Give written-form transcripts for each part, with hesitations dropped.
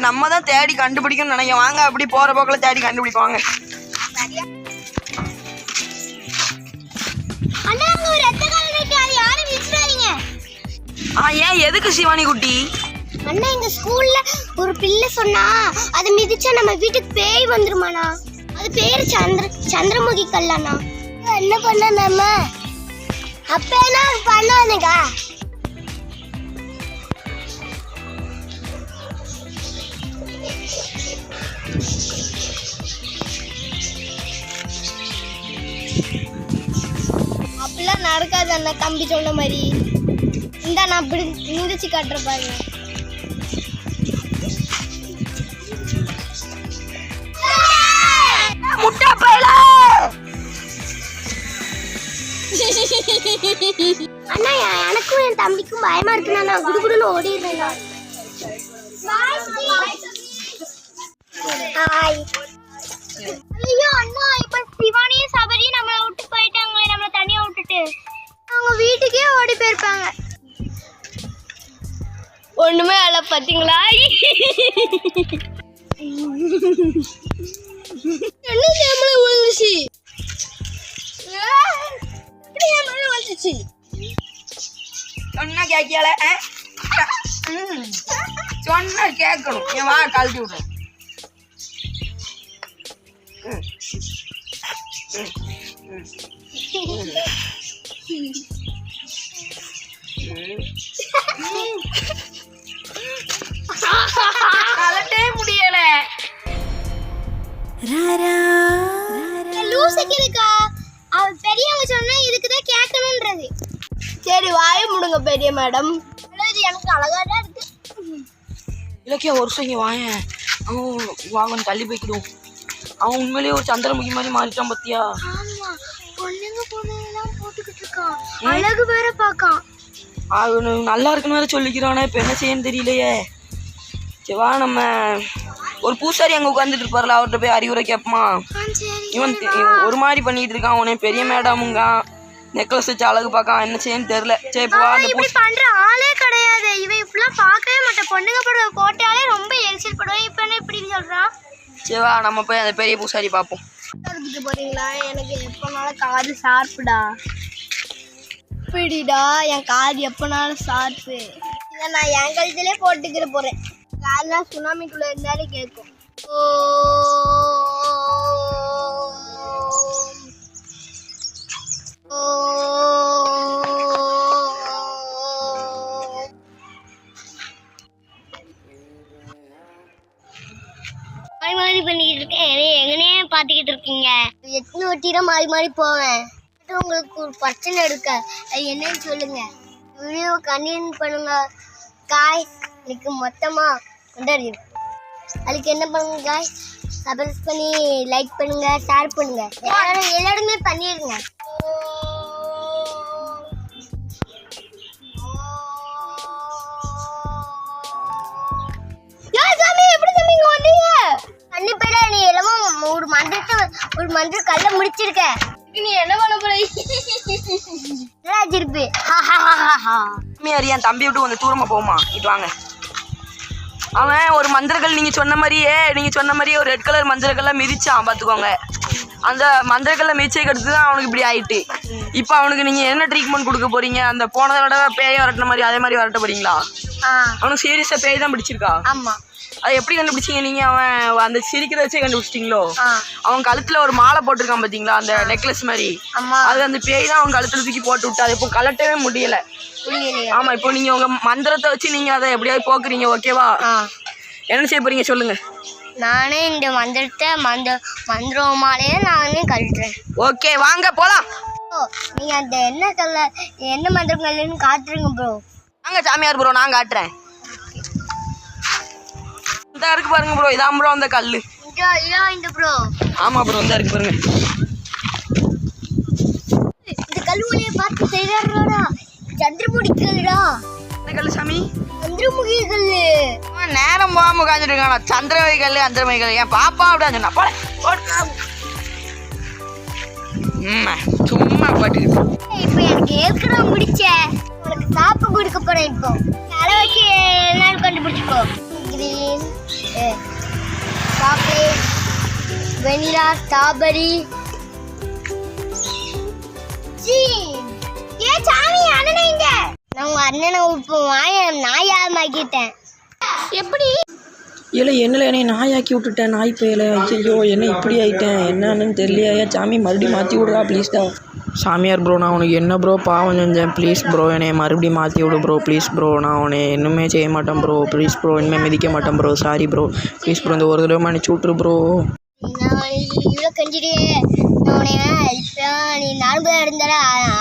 நம்ம தான் தேடி கண்டுபிடிக்கணும்னு நினைக்க. வாங்க அப்படி போற போக்குல தேடி கண்டுபிடிப்பாங்க. ஏன் எதுக்கு சிவானி குட்டி? அண்ணா எங்க ஸ்கூல்ல ஒரு பிள்ளை சொன்னா அது மிதிச்சா நம்ம வீட்டுக்கு பேய் வந்துருமாண்ணா. அது பேரு சந்திரமுகி கல்லாண்ணா. என்ன பண்ண நம்ம அப்ப என்ன பண்ணானுங்க? அப்படிலாம் நடக்காது அண்ணா. தம்பி சொன்ன மாதிரி இந்த நான் அப்படி மிதிச்சு காட்டுற பாருங்க. முட்டா பையல அண்ணா எனக்கும் என் தம்பிக்கும் பயமா இருக்குண்ணா. நான் குடுகுடுன்னு ஓடிடுறேண்ணா. ஐயோ அண்ணா இப்ப சிவானியும் சபரியும் நம்மளை விட்டு போயிட்டாங்களே, நம்மளை தனியா விட்டுட்டு. அவங்க வீட்டுக்கே ஓடி போயிருப்பாங்க. ஒண்ணுமே அல்ல பாத்தீங்களா? என்ன நம்மள விழுந்துச்சு? சொன்னா கேட்கல. சொன்னா கேட்கணும். என் வா கழட்டி விடுறேன். கலட்டே முடியல. லூசுக்கிருக்கா அவ பெரியவங்க சொன்னா இதுக்குதான் கேட்கணும்ன்றது. சரி வாய முடுங்க பெரிய மேடம். எனக்கு அழகாதான் இருக்கு. இலக்கியா ஒரு வருஷம் இங்க வாயேன். அவன் வாங்க தள்ளி போய்க்கிடும். அவன் உண்மையிலேயே ஒரு சந்திரமுகி மாதிரி மாறிட்டான் பத்தியா? ஆமா பொண்ணுங்க பொண்ணுங்கெல்லாம் போட்டுக்கிட்டு இருக்கான். அழகு வேற பாக்கான். அவனு நல்லா இருக்குன்னு வேற சொல்லிக்கிறானே. இப்ப என்ன செய்யன்னு தெரியலையே. சிவா நம்ம ஒரு பூசாரி அங்க உட்காந்துட்டு இருப்பார்ல, அவர்கிட்ட போய் அறிவுரை கேட்போமா? இவன் ஒரு மாதிரி பண்ணிட்டு இருக்கான். அவனே பெரிய மேடமுங்க நெக்லஸ் வச்சு அழகு பார்க்கான். என்ன செய்யன்னு தெரியல. சரி இப்படி பண்ற ஆளே கிடையாது. இவன் இப்படிலாம் பார்க்கவே மாட்டான். பொண்ணுங்க படுவ போட்டாலே ரொம்ப எரிச்சல் படுவேன். இப்ப என்ன இப்படி சொல்றான்? சிவா நம்ம போய் அந்த பெரிய பூசாரி பார்ப்போம். போறீங்களா? எனக்கு எப்பனாலும் காது ஷார்ப்புடா. இப்படிடா என் காது எப்பனாலும் ஷார்ப்பு. இதை நான் என் கழுத்திலே போட்டுக்கிற போறேன். காதெல்லாம் சுனாமிக்குள்ள இருந்தாலே கேட்கும். மாறி பண்ணிக்கிட்டு இருக்கேன். எங்கனே பாத்துக்கிட்டு இருக்கீங்க? எத்தனை வட்டியில மாறி மாறி போவேன். உங்களுக்கு ஒரு பிரச்சனை எடுக்க என்னன்னு சொல்லுங்க. வீடியோ கண்டினியூ பண்ணுங்க. காய்ஸ் எனக்கு மொத்தமா கொண்டாடி அதுக்கு என்ன பண்ணுங்க காய்ஸ்? சப்ஸ்கிரைப் பண்ணி லைக் பண்ணுங்க, ஷேர் பண்ணுங்க. எல்லாருமே பண்ணிடுங்க. ஒரு மந்திர கல்ல முடிச்சிருக்க. நீ என்ன பண்ண போற? என் தம்பி விட்டு கொஞ்சம் தூரமா போமா. இட்டு வாங்க. அவன் ஒரு மந்திரக்கல் நீங்க சொன்ன மாதிரியே ஒரு ரெட் கலர் மந்திரக்கல்ல மிதிச்சான் பாத்துக்கோங்க. அந்த மந்திரக்கல்ல மிதிச்சை கடுத்துதான் அவனுக்கு இப்படி ஆயிட்டு. இப்ப அவனுக்கு நீங்க என்ன ட்ரீட்மெண்ட் கொடுக்க போறீங்க? அந்த போனதை விட பேய வரட்டின மாதிரி அதே மாதிரி வரட்ட போறீங்களா? அவனுக்கு சீரியஸா பேய் தான் பிடிச்சிருக்கா? ஆமா. அது எப்படி கண்டுபிடிச்சீங்க நீங்க? அவன் அந்த சிரிக்கிறத வச்சே கண்டுபிடிச்சிட்டீங்களோ? அவன் கழுத்துல ஒரு மாலை போட்டிருக்கான் பாத்தீங்களா, அந்த நெக்லஸ் மாதிரி. அது அந்த பேய் தான் அவன் கழுத்துல தூக்கி போட்டு விட்டு அதை இப்போ கலட்டவே முடியல. ஆமா, இப்போ நீங்க உங்க மந்திரத்தை வச்சு நீங்க அதை எப்படியாவது போக்குறீங்க. ஓகேவா? என்ன செய்ய போறீங்க சொல்லுங்க. நானே இந்த மந்திரத்தை மந்திரமாலேயே நானே கழட்டுறேன். ஓகே வாங்க போலாம். நீங்க அந்த என்ன மந்திரம் கல்லுன்னு காட்டுறீங்க ப்ரோ. வாங்க சாமியார் ப்ரோ, நான் காட்டுறேன். இந்த இருக்கு பாருங்க ப்ரோ, இதான் ப்ரோ அந்த கல்லு. இந்த ப்ரோ. ஆமா ப்ரோ, இந்த இருக்கு பாருங்க. இந்த கல்லு ஒளியை பார்த்து செய்யறாடா. சந்திரமுகி கல்லுடா. என்ன கல்லு சாமி? சந்திரமுகி கல்லு. நேரம் போகாம உட்காந்துட்டு இருக்கானா? சந்திரமுகி கல்லு சந்திரமுகி கல்லு. என் பாப்பா அப்படின்னு சொன்னா போல சும்மா பாட்டுக்கிட்டு. இப்ப எனக்கு ஏற்கனவே முடிச்ச உனக்கு சாப்பு கொடுக்க போறேன். இப்போ அளவுக்கு எல்லாரும் கண்டுபிடிச்சுக்கோ. இது வேனிலின் சாக்லேட் வெனிலா ஸ்ட்ராபெரி ஏ சாமி அண்ணனைங்க நான் உங்க அண்ணனை இப்போ நாயாமாக்கிட்டேன். எப்படி இல்லை என்னல என்னை நாயாக்கி விட்டுட்டேன், நாய் பயல. ஐயோ என்ன இப்படி ஆயிட்டேன், என்னன்னு தெரியலையா சாமி, மறுபடியும் மாற்றி விடுறா ப்ளீஸ்டா. சாமியார் ப்ரோ, நான் உனக்கு என்ன ப்ரோ பாவம் செஞ்சேன், ப்ளீஸ் ப்ரோ என்னை மறுபடியும் மாற்றி விடு ப்ரோ, ப்ளீஸ் ப்ரோ. நான் உன்னை இன்னுமே செய்ய மாட்டேன் ப்ரோ, ப்ளீஸ் ப்ரோ. இனிமேல் மிதிக்க மாட்டேன் bro, sorry bro, please bro. இந்த ஒரு தடவை மன்னிச்சு விட்ரு ப்ரோ. நான் இவ்வளோ கஞ்சிடு நான் உன்னை இப்போ நீ நார்மலாக இருந்தால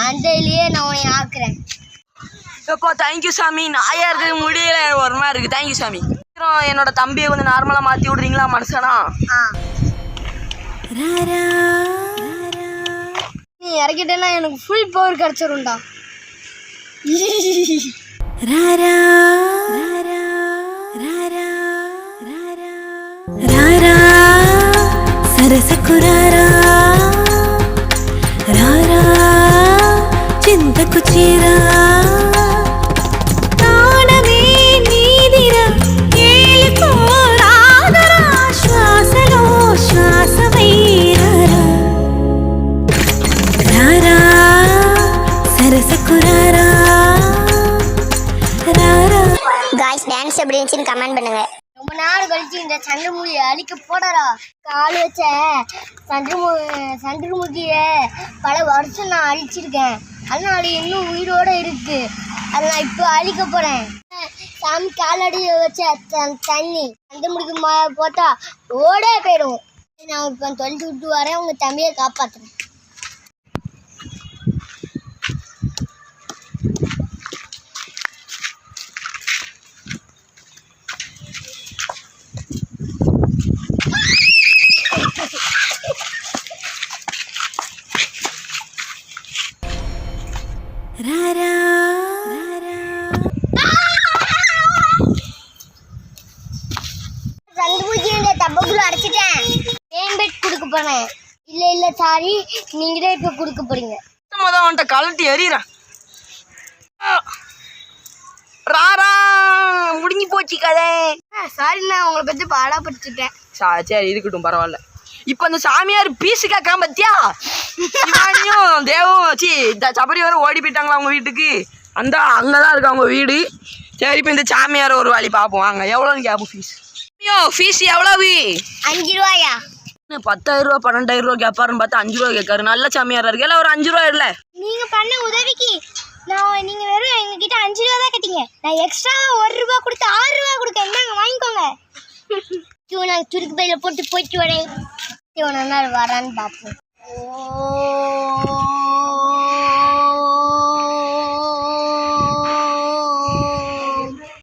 அந்த இதுலேயே நான் உன்னை ஆக்குறேன். எப்போ தேங்க்யூ சாமி, நாயா இருக்கிறது முடியல, ஒரு மாதிரி இருக்குது. தேங்க்யூ சாமி. என்னோட தம்பியை கொஞ்சம் நார்மலாக மாற்றி விட்றீங்களா மனுஷனா? நீ இறக்கிட்டேன்னா எனக்கு ஃபுல் பவர் கிடச்சிரும்டா. సరసకురారా రారా చింతకు చీరా తాళమే నీదిరా ఏలుకో రాగరా శ్వాసలో శ్వాసమైరారా రారా సరసకురారా రారా. காய்ஸ் டான்ஸ் எப்படி இருந்துச்சுன்னு கமெண்ட் பண்ணுங்க. ரொம்ப நாள் கழிச்சு இந்த சந்திரமுகியை அழிக்க போடாரா. கால் வச்ச சந்திரமுகிய பல வருஷம் நான் அழிச்சிருக்கேன். அதனால இன்னும் உயிரோட இருக்கு. அதை நான் இப்போ அழிக்க போறேன். சாமி காலடி வச்ச தண்ணி சந்திரமுகிக்கு போட்டா ஓடே போயிடும். நான் இப்போ தொலைச்சு விட்டு வரேன், உங்க தம்பியை காப்பாற்றுறேன். ராரா சந்திரமுகியோட டப்பாக்குள்ள அடைச்சிட்டேன். நேம் பெட் கொடுக்க போறேன். இல்ல சாரி, நீங்களே இப்போ கொடுக்க போறீங்க. தான் வந்துட்ட கலட்டி எறிகிறேன். ராரா முடிஞ்சு போச்சு கதை. சாரி, நான் உங்களை பற்றி பாடாப்பட்டுட்டேன். சரி இருக்கட்டும், பரவாயில்ல. இப்போ அந்த சாமியார் பீஸு கேட்காம பத்தியா, இவானியும் தேவும் வச்சு இந்த சபரி வர ஓடி போயிட்டாங்களா அவங்க வீட்டுக்கு. அந்த அங்கே தான் இருக்கு அவங்க வீடு. சரி இப்போ இந்த சாமியார் ஒரு வழி பார்ப்போம் வாங்க. எவ்வளோன்னு கேட்போம் ஃபீஸ்? ஐயோ ஃபீஸ் எவ்வளவு? 5 ரூபாயா? 10,000 ரூபா 12,000 கேட்பாருன்னு பார்த்தா 5 ரூபா கேட்காரு. நல்ல சாமியாரா இருக்கு. எல்லாம் ஒரு 5 ரூபா இல்லை. நீங்க பண்ண உதவிக்கு நீங்க வெறும் எங்ககிட்ட 5 ரூபா தான் கட்டிங்க. நான் எக்ஸ்ட்ரா 1 ரூபா கொடுத்து 6 ரூபா கொடுக்க என்னங்க வாங்கிக்கோங்க. நான் சுருக்கு பையில போட்டு போயிட்டு வரேன். நல்லா வரான்னு பார்ப்போம்.